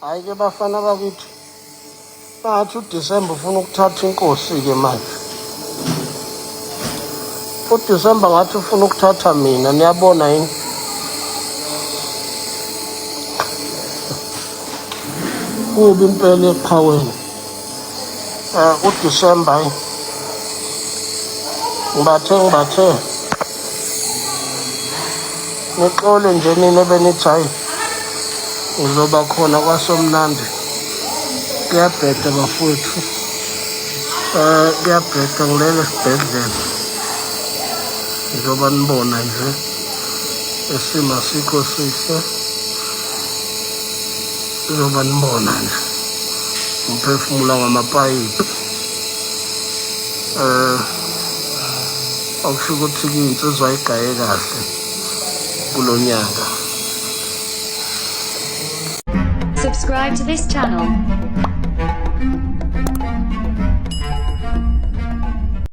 Hayi ke bafana bakithi. Bathi uDisemba ufuna ukuthatha inkosi ke manje. uDisemba ngathi ufuna ukuthatha mina, niyabona yini? Kubi impela eqhaweni. uDisemba ngibathe. Nixole nje nina ebenithi hayi uzoba khona kwaSomnandi. Kuyabheda bafowethu. Kuyabheda ngilele esibhedlela. Njengoba nibona nje isimo asikho sihle. Njengoba nibona nje umphefumulo ngamapayipi. Akusho ukuthi insizwa ayigaye kahle kulo nyaka. Subscribe to this channel.